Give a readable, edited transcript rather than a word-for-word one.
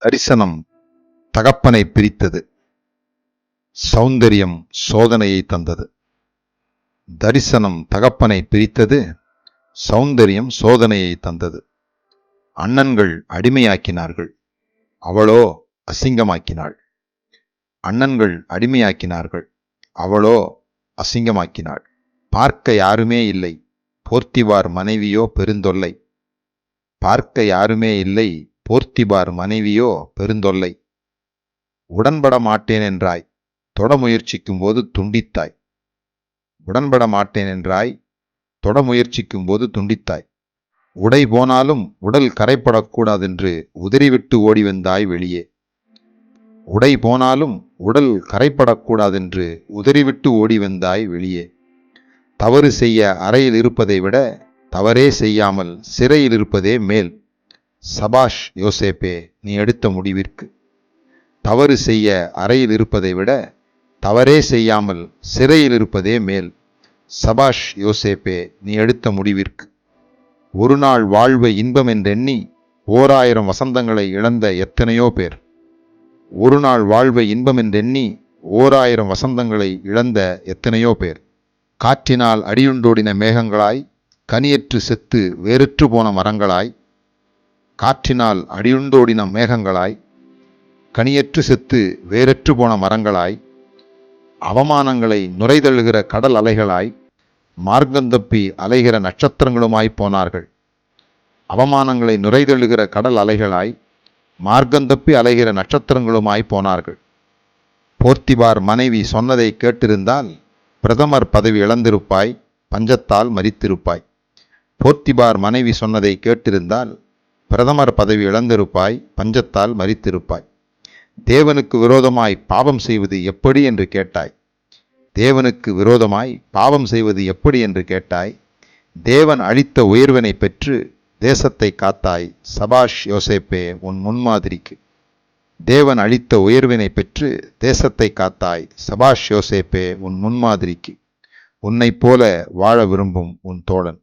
தரிசனம் தகப்பனை பிரித்தது. சௌந்தரியம் சோதனையை தந்தது. தரிசனம் தகப்பனை பிரித்தது. சௌந்தரியம் சோதனையை தந்தது. அண்ணன்கள் அடிமையாக்கினார்கள், அவளோ அசிங்கமாக்கினாள். அண்ணன்கள் அடிமையாக்கினார்கள், அவளோ அசிங்கமாக்கினாள். பார்க்க யாருமே இல்லை, போர்த்திபார் மனைவியோ பெருந்தொல்லை. பார்க்க யாருமே இல்லை, போர்த்திபார் மனைவியோ பெருந்தொல்லை. உடன்பட மாட்டேன் என்றாய், தொட முயற்சிக்கும் போது துண்டித்தாய். உடன்பட மாட்டேன் என்றாய், தொட முயற்சிக்கும் போது துண்டித்தாய். உடை போனாலும் உடல் கரைப்படக்கூடாதென்று உதறிவிட்டு ஓடி வந்தாய் வெளியே. உடை போனாலும் உடல் கரைப்படக்கூடாதென்று உதறிவிட்டு ஓடி வந்தாய் வெளியே. தவறு செய்ய அறையில் இருப்பதை விட தவறே செய்யாமல் சிறையில் இருப்பதே மேல். சபாஷ் யோசேப்பே, நீ எடுத்த முடிவிற்கு. தவறு செய்ய அறையில் இருப்பதை விட தவறே செய்யாமல் சிறையில் இருப்பதே மேல். சபாஷ் யோசேப்பே, நீ எடுத்த முடிவிற்கு. ஒரு நாள் வாழ்வை இன்பம் என்றெண்ணி 1000 வசந்தங்களை இழந்த எத்தனையோ பேர். ஒரு நாள் வாழ்வை இன்பம் என்றெண்ணி 1000 வசந்தங்களை இழந்த எத்தனையோ பேர். காற்றினால் அடியுண்டோடின மேகங்களாய், கனியற்று செத்து வேறற்று போன மரங்களாய். காற்றினால் அடியுண்டோடின மேகங்களாய், கனியற்று செத்து வேறற்று போன மரங்களாய். அவமானங்களை நுரைதழுகிற கடல் அலைகளாய், மார்க்கந்தப்பி அலைகிற நட்சத்திரங்களுமாய் போனார்கள். அவமானங்களை நுரைதழுகிற கடல் அலைகளாய், மார்க்கந்தப்பி அலைகிற நட்சத்திரங்களுமாய் போனார்கள். போர்த்திபார் மனைவி சொன்னதை கேட்டிருந்தால் பிரதமர் பதவி இழந்திருப்பாய், பஞ்சத்தால் மரித்திருப்பாய். போர்த்திபார் மனைவி சொன்னதை கேட்டிருந்தால் பிரதமர் பதவி இழந்திருப்பாய், பஞ்சத்தால் மரித்திருப்பாய். தேவனுக்கு விரோதமாய் பாவம் செய்வது எப்படி என்று கேட்டாய். தேவனுக்கு விரோதமாய் பாவம் செய்வது எப்படி என்று கேட்டாய். தேவன் அளித்த உயர்வினை பெற்று தேசத்தை காத்தாய். சபாஷ் யோசேப்பே, உன் முன்மாதிரிக்கு. தேவன் அளித்த உயர்வினை பெற்று தேசத்தை காத்தாய். சபாஷ் யோசேப்பே, உன் முன்மாதிரிக்கு. உன்னைப் போல வாழ விரும்பும் உன் தோழன்.